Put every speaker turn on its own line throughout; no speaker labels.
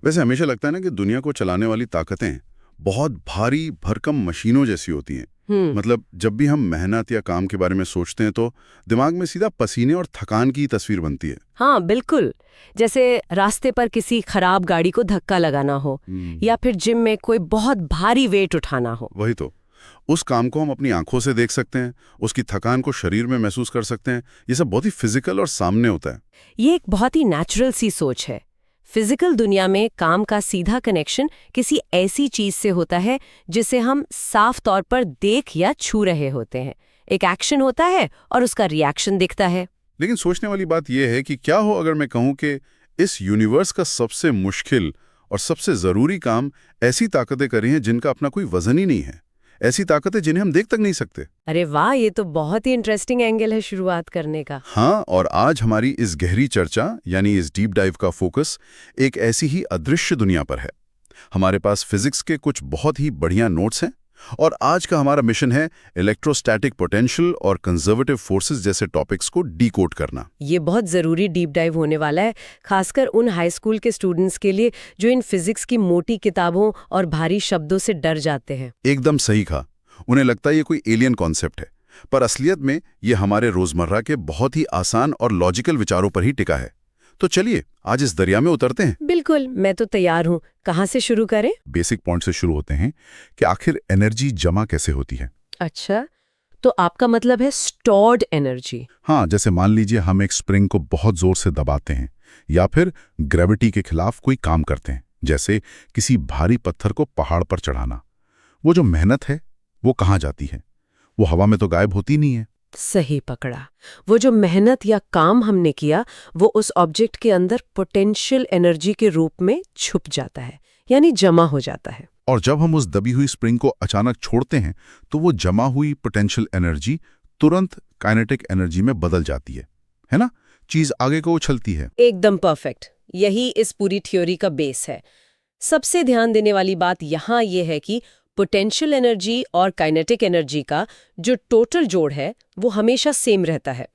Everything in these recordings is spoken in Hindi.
वैसे हमेशा लगता है ना कि दुनिया को चलाने वाली ताकतें बहुत भारी भरकम मशीनों जैसी होती हैं।
हम्म।
मतलब जब भी हम मेहनत या काम के बारे में सोचते हैं तो दिमाग में सीधा पसीने और थकान की तस्वीर बनती है।
हाँ, बिल्कुल। जैसे रास्ते पर किसी खराब गाड़ी को धक्का लगाना हो, या फिर जिम में कोई बहुत भारी वेट उठाना हो।
वही तो। उस काम को हम अपनी आंखों से देख सकते हैं, उसकी थकान को शरीर में महसूस कर सकते हैं। ये सब बहुत ही फिजिकल और सामने होता है।
ये एक बहुत ही नेचुरल सी सोच है। फिजिकल दुनिया में काम का सीधा कनेक्शन किसी ऐसी चीज से होता है जिसे हम साफ तौर पर देख या छू रहे होते हैं। एक एक्शन होता है और उसका रिएक्शन दिखता है।
लेकिन सोचने वाली बात यह है कि क्या हो अगर मैं कहूं कि इस यूनिवर्स का सबसे मुश्किल और सबसे जरूरी काम ऐसी ताकतें करी हैं जिनका अपना कोई वजन ही नहीं है, ऐसी ताकतें जिन्हें हम देख तक नहीं सकते।
अरे वाह, ये तो बहुत ही इंटरेस्टिंग एंगल है शुरुआत करने का।
हाँ, और आज हमारी इस गहरी चर्चा यानी इस डीप डाइव का फोकस एक ऐसी ही अदृश्य दुनिया पर है। हमारे पास फिजिक्स के कुछ बहुत ही बढ़िया नोट्स हैं और आज का हमारा मिशन है इलेक्ट्रोस्टैटिक पोटेंशियल और कंजर्वेटिव फोर्सेस जैसे टॉपिक्स को डीकोड करना।
ये बहुत ज़रूरी डीप डाइव होने वाला है, खासकर उन हाई स्कूल के स्टूडेंट्स के लिए जो इन फिजिक्स की मोटी किताबों और भारी शब्दों से डर जाते हैं।
एकदम सही कहा। उन्हें लगता है ये कोई एलियन कॉन्सेप्ट है, पर असलियत में ये हमारे रोजमर्रा के बहुत ही आसान और लॉजिकल विचारों पर ही टिका है। तो चलिए आज इस दरिया में उतरते हैं।
बिल्कुल, मैं तो तैयार हूँ। कहाँ से शुरू करें?
बेसिक पॉइंट से शुरू होते हैं कि आखिर एनर्जी जमा कैसे होती है।
अच्छा, तो आपका मतलब है स्टोर्ड एनर्जी।
हाँ, जैसे मान लीजिए हम एक स्प्रिंग को बहुत जोर से दबाते हैं या फिर ग्रेविटी के खिलाफ कोई काम करते हैं, जैसे किसी भारी पत्थर को पहाड़ पर चढ़ाना। वो जो मेहनत है वो कहाँ जाती है? वो हवा में तो गायब होती नहीं है।
सही पकड़ा। वो जो मेहनत या काम हमने किया वो उस ऑब्जेक्ट के अंदर पोटेंशियल एनर्जी के रूप में छुप जाता है, यानी जमा हो जाता है।
और जब हम उस दबी हुई स्प्रिंग को अचानक छोड़ते हैं तो वो जमा हुई पोटेंशियल एनर्जी तुरंत काइनेटिक एनर्जी में बदल जाती है ना? चीज आगे को उछलती है।
एकदम परफेक्ट। यही इस पूरी थ्योरी का बेस है। सबसे ध्यान देने वाली बात यहाँ ये है कि पोटेंशियल एनर्जी और काइनेटिक एनर्जी का जो टोटल जोड़ है वो हमेशा सेम रहता है।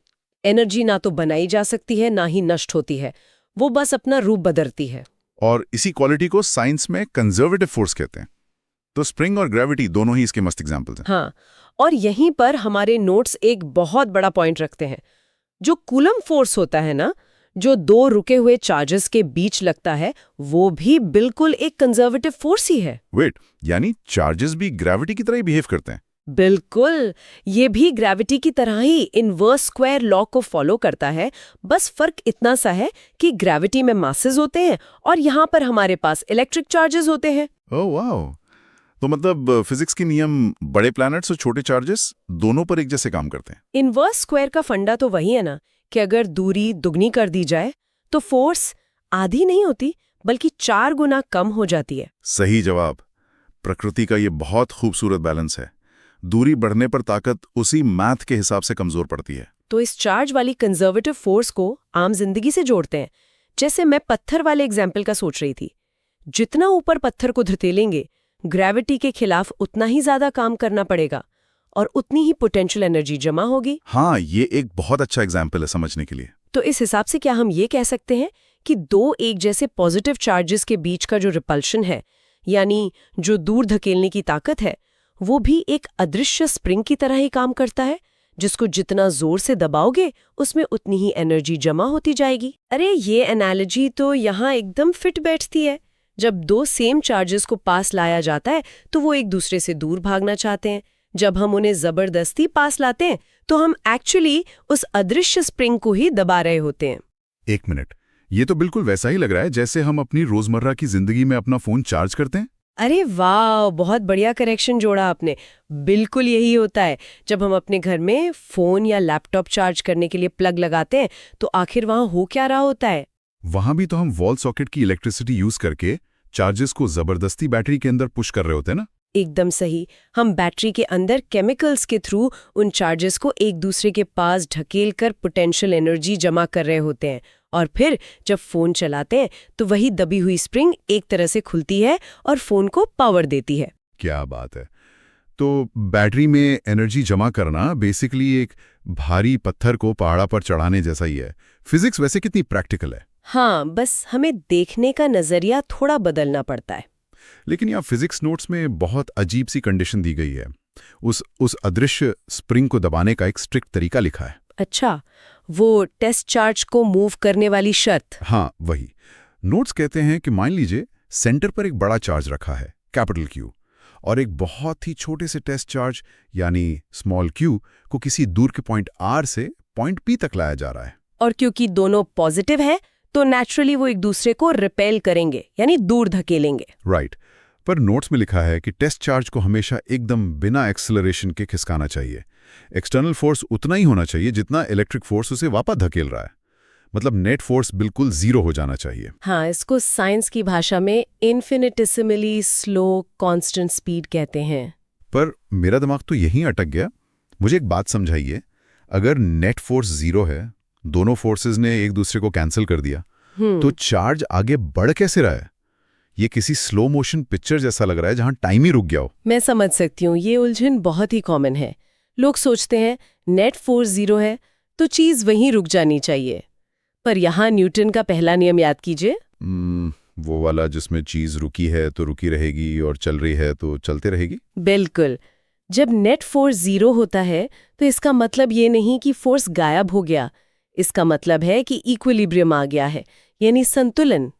एनर्जी ना तो बनाई जा सकती है ना ही नष्ट होती है, वो बस अपना रूप बदलती है।
और इसी क्वालिटी को साइंस में कंजर्वेटिव फोर्स कहते हैं। तो स्प्रिंग और ग्रेविटी दोनों ही इसके मस्त एग्जांपल्स हैं।
हाँ, और यहीं पर हमारे नोट्स एक बहुत बड़ा पॉइंट रखते हैं। जो कूलम फोर्स होता है ना, जो दो रुके हुए चार्जेस के बीच लगता है, वो भी बिल्कुल एक कंजर्वेटिव फोर्स ही है।
वेट, यानी चार्जेस भी ग्रेविटी की तरह ही बिहेव करते हैं?
बिल्कुल, ये भी ग्रेविटी की तरह ही इनवर्स स्क्वायर लॉ को फॉलो करता है। बस फर्क इतना सा है कि ग्रेविटी में मासेस होते हैं और यहाँ पर हमारे पास इलेक्ट्रिक चार्जेस होते हैं।
Oh wow! तो मतलब फिजिक्स के नियम बड़े प्लैनेट्स और छोटे चार्जेस दोनों पर एक जैसे काम करते हैं।
इनवर्स स्क्वायर का फंडा तो वही है ना कि अगर दूरी दुगनी कर दी जाए तो फोर्स आधी नहीं होती बल्कि 4 गुना कम हो जाती है।
सही जवाब। प्रकृति का ये बहुत खूबसूरत बैलेंस है। दूरी बढ़ने पर ताकत उसी मैथ के हिसाब से कमजोर पड़ती है।
तो इस चार्ज वाली कंजर्वेटिव फोर्स को आम जिंदगी से जोड़ते हैं। जैसे मैं पत्थर वाले एग्जाम्पल का सोच रही थी। जितना ऊपर पत्थर को धकेलेंगे, ग्रेविटी के खिलाफ उतना ही ज्यादा काम करना पड़ेगा और उतनी ही पोटेंशियल एनर्जी जमा होगी।
हाँ, ये एक बहुत अच्छा एग्जाम्पल है समझने के लिए।
तो इस हिसाब से क्या हम ये कह सकते हैं कि दो एक जैसे पॉजिटिव चार्जेस के बीच का जो रिपल्शन है, यानी जो दूर धकेलने की ताकत है, वो भी एक अदृश्य स्प्रिंग की तरह ही काम करता है, जिसको जितना जोर से दबाओगे उसमें उतनी ही एनर्जी जमा होती जाएगी। अरे ये एनालॉजी तो यहाँ एकदम फिट बैठती है। जब दो सेम चार्जेस को पास लाया जाता है तो वो एक दूसरे से दूर भागना चाहते हैं। जब हम उन्हें जबरदस्ती पास लाते हैं तो हम एक्चुअली उस अदृश्य स्प्रिंग को ही दबा रहे होते हैं।
एक मिनट, ये तो बिल्कुल वैसा ही लग रहा है जैसे हम अपनी रोजमर्रा की जिंदगी में अपना फोन चार्ज करते हैं।
अरे वाह, बहुत बढ़िया करेक्शन जोड़ा आपने। बिल्कुल यही होता है। जब हम अपने घर में फोन या लैपटॉप चार्ज करने के लिए प्लग लगाते हैं तो आखिर वहां हो क्या रहा होता है?
वहां भी तो हम वॉल सॉकेट की इलेक्ट्रिसिटी यूज करके चार्जेस को जबरदस्ती बैटरी के अंदर पुश कर रहे होते हैं ना?
एकदम सही। हम बैटरी के अंदर केमिकल्स के थ्रू उन चार्जेस को एक दूसरे के पास ढकेल कर पोटेंशियल एनर्जी जमा कर रहे होते हैं और फिर जब फोन चलाते हैं तो वही दबी हुई स्प्रिंग एक तरह से खुलती है और फोन को पावर देती है।
क्या बात है! तो बैटरी में एनर्जी जमा करना बेसिकली एक भारी पत्थर को पहाड़ा पर चढ़ाने जैसा ही है। फिजिक्स वैसे कितनी प्रैक्टिकल है।
हाँ, बस हमें देखने का नजरिया थोड़ा बदलना पड़ता है।
लेकिन यहाँ फिजिक्स नोट्स में बहुत अजीब सी कंडीशन दी गई है। उस अदृश्य स्प्रिंग को दबाने का एक स्ट्रिक्ट तरीका लिखा है।
अच्छा, वो टेस्ट चार्ज को मूव करने वाली शर्त।
हाँ, वही। नोट्स कहते हैं कि मान लीजिए सेंटर पर एक बड़ा चार्ज रखा है, कैपिटल क्यू, और एक बहुत ही छोटे से टेस्ट चार्ज यानी स्मॉल क्यू को किसी दूर के पॉइंट आर से पॉइंट पी तक लाया जा रहा है।
और क्योंकि दोनों पॉजिटिव है तो नेचुरली वो एक दूसरे को रिपेल करेंगे, यानी दूर धकेलेंगे।
राइट। पर नोट्स में लिखा है कि टेस्ट चार्ज को हमेशा एकदम बिना एक्सेलरेशन के खिसकाना चाहिए। एक्सटर्नल फोर्स उतना ही होना चाहिए जितना इलेक्ट्रिक फोर्स उसे वापस धकेल रहा है। मतलब नेट फोर्स बिल्कुल जीरो हो जाना चाहिए।
हाँ, इसको साइंस की भाषा में इन्फिनिटेसिमली स्लो कांस्टेंट स्पीड कहते हैं।
पर मेरा दिमाग तो यहीं अटक गया। मुझे एक बात समझाइए, अगर नेट फोर्स जीरो है, दोनों फोर्सेस ने एक दूसरे को कैंसिल कर दिया, तो चार्ज आगे बढ़ कैसे रहा है? ये किसी स्लो मोशन पिक्चर जैसा लग रहा है जहां टाइम ही रुक गया हो।
मैं समझ सकती हूँ, ये उलझन बहुत ही कॉमन है। लोग सोचते हैं नेट फोर्स जीरो है तो चीज वहीं रुक जानी चाहिए। पर यहाँ न्यूटन का पहला नियम याद कीजिए।
वो वाला जिसमें चीज रुकी है तो रुकी रहेगी और चल रही है तो चलते रहेगी।
बिल्कुल। जब नेट फोर्स जीरो होता है तो इसका मतलब ये नहीं कि फोर्स गायब हो गया। इसका मतलब है कि इक्विलिब्रियम आ गया है, यानी संतुलन।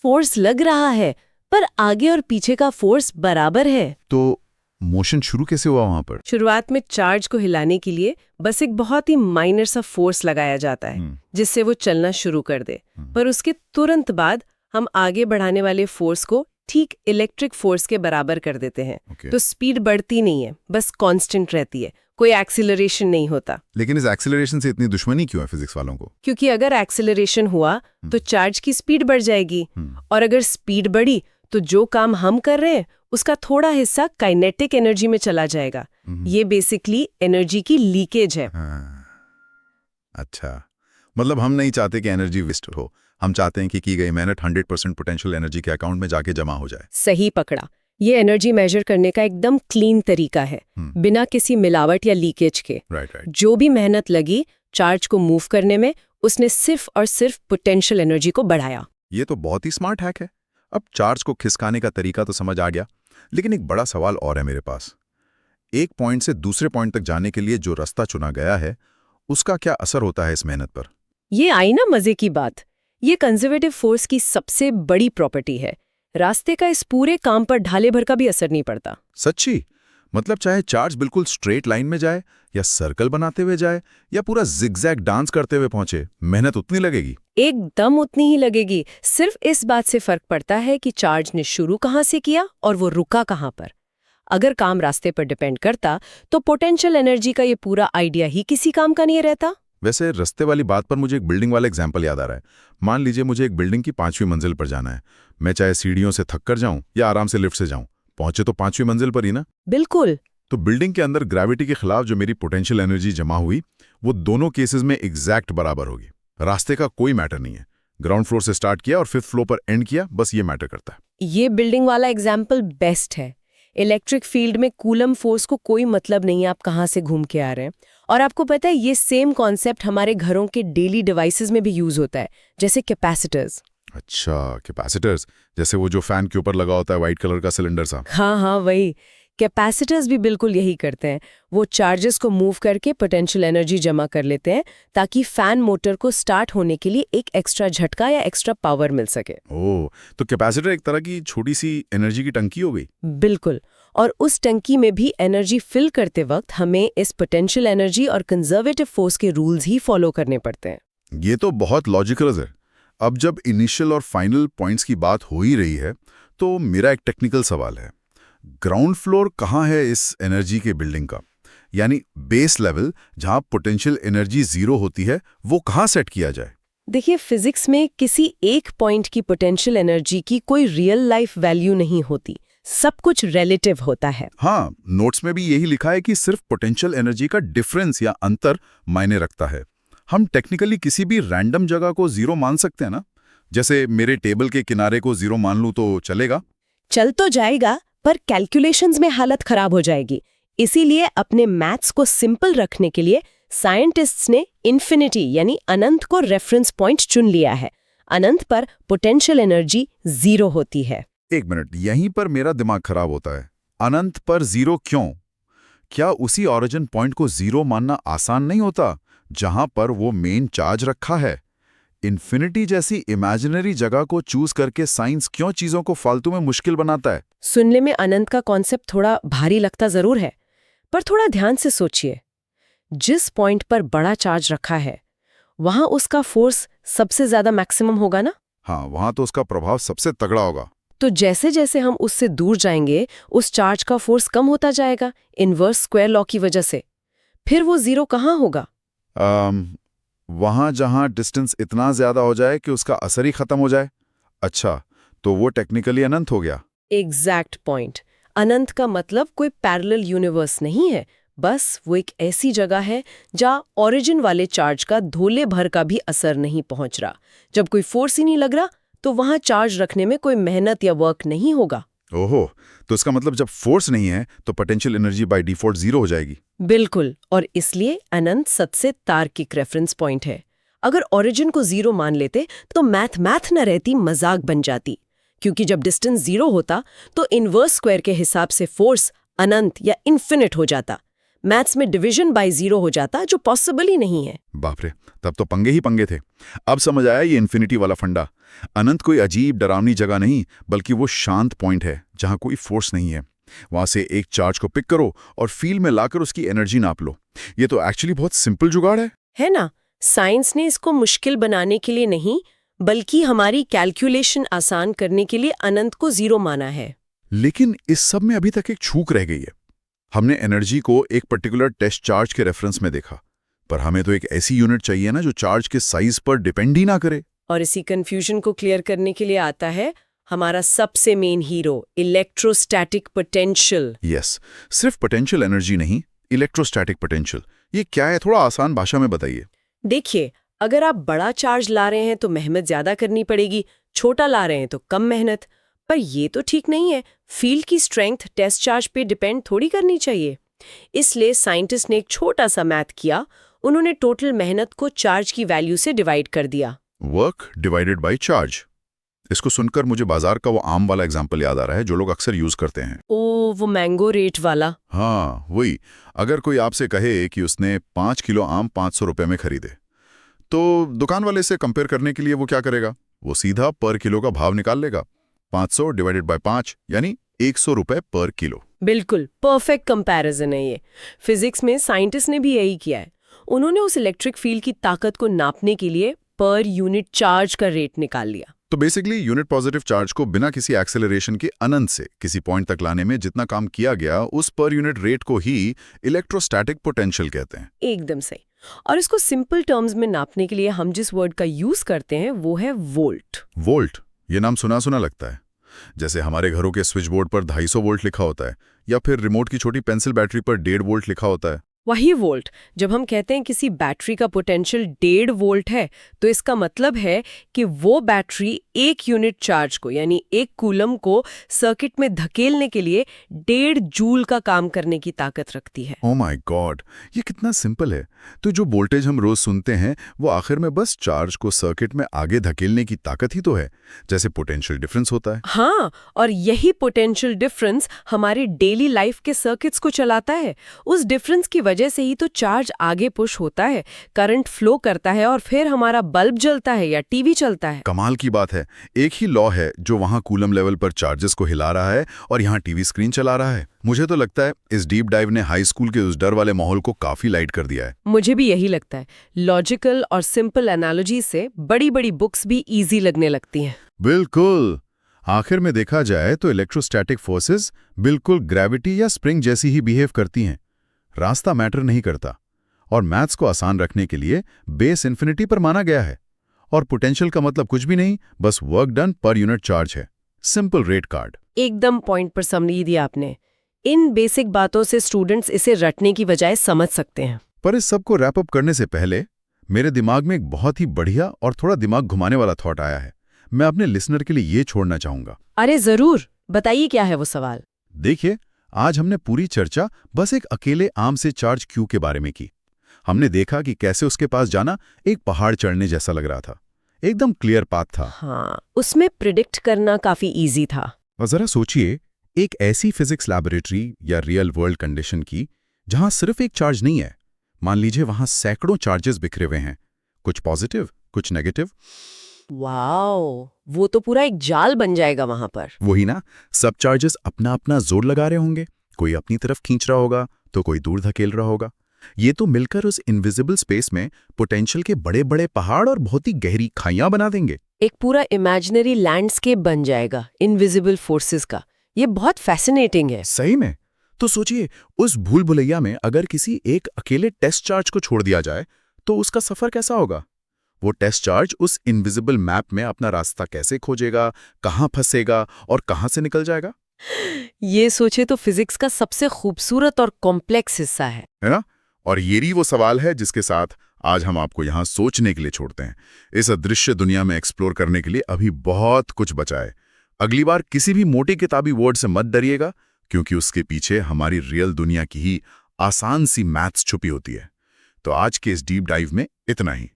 फोर्स लग रहा है पर आगे और पीछे का फोर्स बराबर है।
तो मोशन शुरू कैसे हुआ वहां पर?
शुरुआत में चार्ज को हिलाने के लिए बस एक बहुत ही माइनर सा फोर्स लगाया जाता है जिससे वो चलना शुरू कर दे। पर उसके तुरंत बाद हम आगे बढ़ाने वाले फोर्स को ठीक इलेक्ट्रिक फोर्स के बराबर कर देते हैं। तो स्पीड बढ़ती नहीं है, बस कांस्टेंट रहती है, कोई एक्सीलरेशन नहीं होता।
लेकिन इस एक्सीलरेशन से इतनी दुश्मनी क्यों है फिजिक्स वालों को?
क्योंकि अगर एक्सीलरेशन हुआ तो चार्ज की स्पीड बढ़ जाएगी, और अगर स्पीड बढ़ी तो जो काम हम कर रहे हैं उसका थोड़ा हिस्सा काइनेटिक एनर्जी में चला जाएगा। ये बेसिकली एनर्जी की लीकेज है।
अच्छा, मतलब हम नहीं चाहते कि एनर्जी वेस्ट हो, हम चाहते हैं कि की गई मेहनत 100% पोटेंशियल एनर्जी के अकाउंट में जाके जमा हो जाए।
सही पकड़ा। ये एनर्जी मेजर करने का एकदम क्लीन तरीका है, बिना किसी मिलावट या लीकेज के।
राइट।
जो भी मेहनत लगी चार्ज को मूव करने में, उसने सिर्फ और सिर्फ पोटेंशियल एनर्जी को बढ़ाया।
ये तो बहुत ही स्मार्ट हैक है। अब चार्ज को खिसकाने का तरीका तो समझ आ गया, लेकिन एक बड़ा सवाल और है मेरे पास। एक पॉइंट से दूसरे पॉइंट तक जाने के लिए जो रास्ता चुना गया है, उसका क्या असर होता है इस मेहनत पर?
ये आई ना मजे की बात। ये कंजर्वेटिव फोर्स की सबसे बड़ी प्रॉपर्टी है। रास्ते का इस पूरे काम पर ढाले भर का भी असर नहीं पड़ता।
सच्ची? मतलब चाहे चार्ज बिल्कुल स्ट्रेट लाइन में जाए या सर्कल बनाते हुए जाए या पूरा जिगजैग डांस करते हुए पहुंचे, मेहनत उतनी लगेगी?
एकदम उतनी ही लगेगी। सिर्फ इस बात से फर्क पड़ता है कि चार्ज ने शुरू कहां से किया और वो रुका कहां पर। अगर काम रास्ते पर डिपेंड करता तो पोटेंशियल एनर्जी का ये पूरा आइडिया ही किसी काम का नहीं रहता।
वैसे रास्ते वाली बात पर मुझे एक बिल्डिंग वाला एग्जाम्पल याद आ रहा है। मान लीजिए मुझे एक बिल्डिंग की 5वीं मंजिल पर जाना है। मैं चाहे सीढ़ियों से थक कर जाऊं या आराम से लिफ्ट से जाऊं, पहुंचे तो 5वीं मंजिल पर ही ना।
बिल्कुल।
तो बिल्डिंग के अंदर ग्रेविटी के खिलाफ जो मेरी पोटेंशियल एनर्जी जमा हुई, वो दोनों केसेस में एग्जैक्ट बराबर होगी। रास्ते का कोई मैटर नहीं है। ग्राउंड फ्लोर से स्टार्ट किया और 5th फ्लोर पर एंड किया, बस ये मैटर करता है।
ये बिल्डिंग वाला एग्जाम्पल बेस्ट है। इलेक्ट्रिक फील्ड में कूलम फोर्स को कोई मतलब नहीं है आप कहाँ से घूम के आ रहे हैं। और आपको पता है ये सेम कॉन्सेप्ट हमारे घरों के डेली डिवाइसेस में भी यूज होता है, जैसे कैपेसिटर्स।
अच्छा, कैपेसिटर्स, जैसे वो जो फैन के ऊपर लगा होता है व्हाइट कलर का सिलेंडर सा।
हाँ, वही। कैपेसिटर्स भी बिल्कुल यही करते हैं। वो चार्जेस को मूव करके पोटेंशियल एनर्जी जमा कर लेते हैं ताकि फैन मोटर को स्टार्ट होने के लिए एक एक्स्ट्रा झटका या एक्स्ट्रा पावर मिल सके।
ओह, तो कैपेसिटर एक तरह की छोटी सी एनर्जी की टंकी हो गई।
बिल्कुल। और उस टंकी में भी एनर्जी फिल करते वक्त हमें इस पोटेंशियल एनर्जी और कंजर्वेटिव फोर्स के रूल्स ही फॉलो करने पड़ते हैं।
ये तो बहुत लॉजिकल है। अब जब इनिशियल और फाइनल पॉइंट्स की बात हो ही रही है, तो मेरा एक टेक्निकल सवाल है। ग्राउंड फ्लोर कहाँ है इस एनर्जी के बिल्डिंग का? यानी बेस लेवल जहां पोटेंशियल एनर्जी जीरो होती है, वो कहाँ सेट किया जाए?
देखिए, फिजिक्स में किसी एक पॉइंट की पोटेंशियल एनर्जी की कोई रियल लाइफ वैल्यू नहीं होती। सब कुछ रिलेटिव होता है।
हाँ, नोट्स में भी यही लिखा है कि सिर्फ पोटेंशियल एनर्जी का डिफरेंस या अंतर मायने रखता है। हम टेक्निकली किसी भी रैंडम जगह को जीरो मान सकते हैं ना? जैसे मेरे टेबल के किनारे को जीरो मान लूं तो चलेगा?
चल तो जाएगा, पर कैलकुलेशंस में हालत खराब हो जाएगी। इसीलिए अपने मैथ्स को सिंपल रखने के लिए साइंटिस्ट्स ने इन्फिनिटी यानी अनंत को रेफरेंस पॉइंट चुन लिया है। अनंत पर पोटेंशियल एनर्जी 0 होती है।
एक मिनट, यहीं पर मेरा दिमाग खराब होता है। अनंत पर 0 क्यों? क्या उसी ओरिजिन पॉइंट को 0 मानना आसान नहीं होता जहां पर वो मेन चार्ज रखा है? इन्फिनिटी जैसी इमेजिनरी जगह को चूज करके साइंस क्यों चीजों को फालतू में मुश्किल बनाता है?
सुनने में अनंत का कॉन्सेप्ट थोड़ा भारी लगता जरूर है, पर थोड़ा ध्यान से सोचिए। जिस पॉइंट पर बड़ा चार्ज रखा है वहां उसका फोर्स सबसे ज्यादा मैक्सिमम होगा ना?
हाँ, वहां तो उसका प्रभाव सबसे तगड़ा होगा।
तो जैसे जैसे हम उससे दूर जाएंगे उस चार्ज का फोर्स कम होता जाएगा, इनवर्स स्क्वायर लॉ की वजह से। फिर वो 0 कहाँ होगा?
वहां जहां डिस्टेंस इतना ज्यादा हो जाए कि उसका असर ही खत्म हो जाए। अच्छा, तो वो टेक्निकली अनंत हो गया।
Exact point. अनंत का मतलब कोई पैरेलल यूनिवर्स नहीं है, बस वो एक ऐसी जगह है जहाँ ओरिजिन वाले चार्ज का धोले भर का भी असर नहीं पहुंच रहा। जब कोई फोर्स ही नहीं लग रहा तो वहां चार्ज रखने में कोई मेहनत या वर्क नहीं होगा।
ओहो, तो इसका मतलब जब फोर्स नहीं है तो पोटेंशियल एनर्जी बाय डिफॉल्ट 0 हो जाएगी।
बिल्कुल, और इसलिए अनंत सबसे तार्किक रेफरेंस पॉइंट है। अगर ओरिजिन को 0 मान लेते तो मैथ न रहती, मजाक बन जाती। क्योंकि जब डिस्टेंस 0 होता तो इनवर्स स्क्वायर के हिसाब से फोर्स अनंत या इन्फिनिट हो जाता। मैथ्स में डिवीजन बाय 0 हो जाता, जो पॉसिबल ही नहीं है।
बाप रे, तब तो पंगे ही पंगे थे। अब समझ आया ये इन्फिनिटी वाला फंडा। अनंत कोई अजीब डरावनी जगह नहीं, बल्कि वो शांत पॉइंट है जहां कोई फोर्स नहीं है। वहां से एक चार्ज को पिक करो और फील्ड में लाकर उसकी एनर्जी नाप लो। ये तो एक्चुअली बहुत सिंपल जुगाड़ है
ना? साइंस ने इसको मुश्किल बनाने के लिए नहीं, बल्कि हमारी कैलकुलेशन आसान करने के लिए अनंत को 0 माना है।
लेकिन इस सब में अभी तक एक छूक रह गई है। हमने एनर्जी को एक पर्टिकुलर टेस्ट चार्ज के रेफरेंस में देखा, पर हमें तो एक ऐसी यूनिट चाहिए ना जो चार्ज के साइज पर डिपेंड ही ना करे।
और इसी कंफ्यूजन को क्लियर करने के लिए आता है हमारा सबसे main hero, electrostatic potential.
Yes, सिर्फ पोटेंशियल एनर्जी नहीं, इलेक्ट्रोस्टैटिक पोटेंशियल। ये क्या है, थोड़ा आसान भाषा में बताइए।
देखिए, अगर आप बड़ा चार्ज ला रहे हैं तो मेहनत ज्यादा करनी पड़ेगी, छोटा ला रहे हैं तो कम मेहनत। पर ये तो ठीक नहीं है। फील्ड की स्ट्रेंथ टेस्ट चार्ज पे डिपेंड थोड़ी करनी चाहिए। इसलिए साइंटिस्ट ने एक छोटा सा मैथ किया। उन्होंने टोटल मेहनत को चार्ज की वैल्यू से डिवाइड कर दिया।
Work divided by charge. इसको सुनकर मुझे बाजार का वो आम वाला एग्जाम्पल याद आ रहा है जो लोग अक्सर यूज करते हैं।
ओ, वो मैंगो रेट वाला।
हाँ, वही। अगर कोई आपसे कहे कि उसने 5 किलो आम 500 रुपए में खरीदे, तो दुकान वाले से कंपेयर करने के लिए वो क्या करेगा? वो सीधा पर किलो का भाव निकाल लेगा। 500 डिवाइडेड बाय 5 यानी 100 रुपए पर किलो।
बिल्कुल परफेक्ट कंपैरिजन है ये। फिजिक्स में साइंटिस्ट ने भी यही किया है। उन्होंने उस इलेक्ट्रिक फील्ड की ताकत को नापने के लिए पर यूनिट चार्ज का रेट निकाल लिया।
तो बेसिकली यूनिट पॉजिटिव चार्ज को बिना किसी एक्सेलरेशन के अनंत से किसी पॉइंट तक लाने में जितना काम किया गया, उस पर यूनिट रेट को ही इलेक्ट्रोस्टैटिक पोटेंशियल कहते हैं।
एकदम सही। और इसको सिंपल टर्म्स में नापने के लिए हम जिस वर्ड का यूज करते हैं वो है वोल्ट।
वोल्ट, ये नाम सुना सुना लगता है। जैसे हमारे घरों के स्विच बोर्ड पर 250 वोल्ट लिखा होता है, या फिर रिमोट की छोटी पेंसिल बैटरी पर 1.5 वोल्ट लिखा होता है।
वही वोल्ट। जब हम कहते हैं किसी बैटरी का पोटेंशियल 1.5 वोल्ट है, तो इसका मतलब है कि वो बैटरी 1 यूनिट चार्ज को यानी 1 कूलम को सर्किट में धकेलने के लिए 1.5 जूल का काम करने की ताकत रखती है।
ओह माय गॉड, ये कितना सिंपल है। तो जो वोल्टेज हम रोज सुनते हैं वो आखिर में बस चार्ज को सर्किट में आगे धकेलने की ताकत ही तो है, जैसे पोटेंशियल डिफरेंस होता है।
हाँ, और यही पोटेंशियल डिफरेंस हमारे डेली लाइफ के सर्किट्स को चलाता है। उस डिफरेंस की वजह से ही तो चार्ज आगे पुश होता है, करंट फ्लो करता है और फिर हमारा बल्ब जलता है या टीवी चलता है।
कमाल की बात है, एक ही लॉ है जो वहां कूलम लेवल पर चार्जेस को हिला रहा है और यहाँ टीवी स्क्रीन चला रहा है। मुझे तो लगता है इस डीप डाइव ने हाई स्कूल के उस डर वाले माहौल को काफी लाइट कर दिया है।
मुझे भी यही लगता है। लॉजिकल और सिंपल एनालॉजी से बड़ी बड़ी बुक्स भी इजी लगने लगती हैं।
बिल्कुल। आखिर में देखा जाए तो इलेक्ट्रोस्टैटिक फोर्सेस बिल्कुल ग्रेविटी या स्प्रिंग जैसी ही बिहेव करती हैं। रास्ता मैटर नहीं करता, और मैथ्स को आसान रखने के लिए बेस इन्फिनिटी पर माना गया है। और पोटेंशियल का मतलब कुछ भी नहीं, बस वर्क डन पर यूनिट चार्ज है। Simple rate card.
एकदम पॉइंट पर समझ दिया आपने। इन बेसिक बातों से स्टूडेंट्स इसे रटने की बजाय समझ सकते हैं।
पर इस सब को रैप अप करने से पहले मेरे दिमाग में एक बहुत ही बढ़िया और थोड़ा दिमाग घुमाने वाला थॉट आया है। मैं अपने लिसनर के लिए ये छोड़ना चाहूंगा।
अरे जरूर, बताइए क्या है वो सवाल।
देखिए, आज हमने पूरी चर्चा बस एक अकेले आम से चार्ज क्यू के बारे में की। हमने देखा कि कैसे उसके पास जाना एक पहाड़ चढ़ने जैसा लग रहा था। एकदम क्लियर पाथ था।
हाँ, उसमें प्रिडिक्ट करना काफी इजी था।
और जरा सोचिए, एक ऐसी फिजिक्स लैबोरेटरी या रियल वर्ल्ड कंडीशन की जहां सिर्फ एक चार्ज नहीं है। मान लीजिए वहां सैकड़ों चार्जेस बिखरे हुए हैं, कुछ पॉजिटिव, कुछ नेगेटिव।
वाओ, वो तो पूरा एक जाल बन जाएगा वहां पर।
वही ना, सब चार्जेस अपना अपना जोर लगा रहे होंगे, कोई अपनी तरफ खींच रहा होगा तो कोई दूर धकेल रहा होगा। ये तो मिलकर उस इनविजिबल स्पेस में पोटेंशियल के बड़े बड़े पहाड़ और बहुत ही गहरी खाइयां बना देंगे।
एक पूरा इमेजिनरी लैंडस्केप बन जाएगा इनविजिबल फोर्सेस का। ये बहुत फैसिनेटिंग है।
सही में। तो सोचिए, उस भूल भुलैया में अगर किसी एक अकेले टेस्ट चार्ज को छोड़ दिया जाए तो उसका सफर कैसा होगा? वो टेस्ट चार्ज उस इनविजिबल मैप में अपना रास्ता कैसे खोजेगा, कहां फंसेगा और कहां से निकल जाएगा?
ये सोचे तो फिजिक्स का सबसे खूबसूरत और कॉम्प्लेक्स हिस्सा
है ना? और यही वो सवाल है जिसके साथ आज हम आपको यहां सोचने के लिए छोड़ते हैं। इस अदृश्य दुनिया में एक्सप्लोर करने के लिए अभी बहुत कुछ बचा है। अगली बार किसी भी मोटी किताबी वर्ड से मत डरिएगा, क्योंकि उसके पीछे हमारी रियल दुनिया की ही आसान सी मैथ्स छुपी होती है। तो आज के इस डीप डाइव में इतना ही।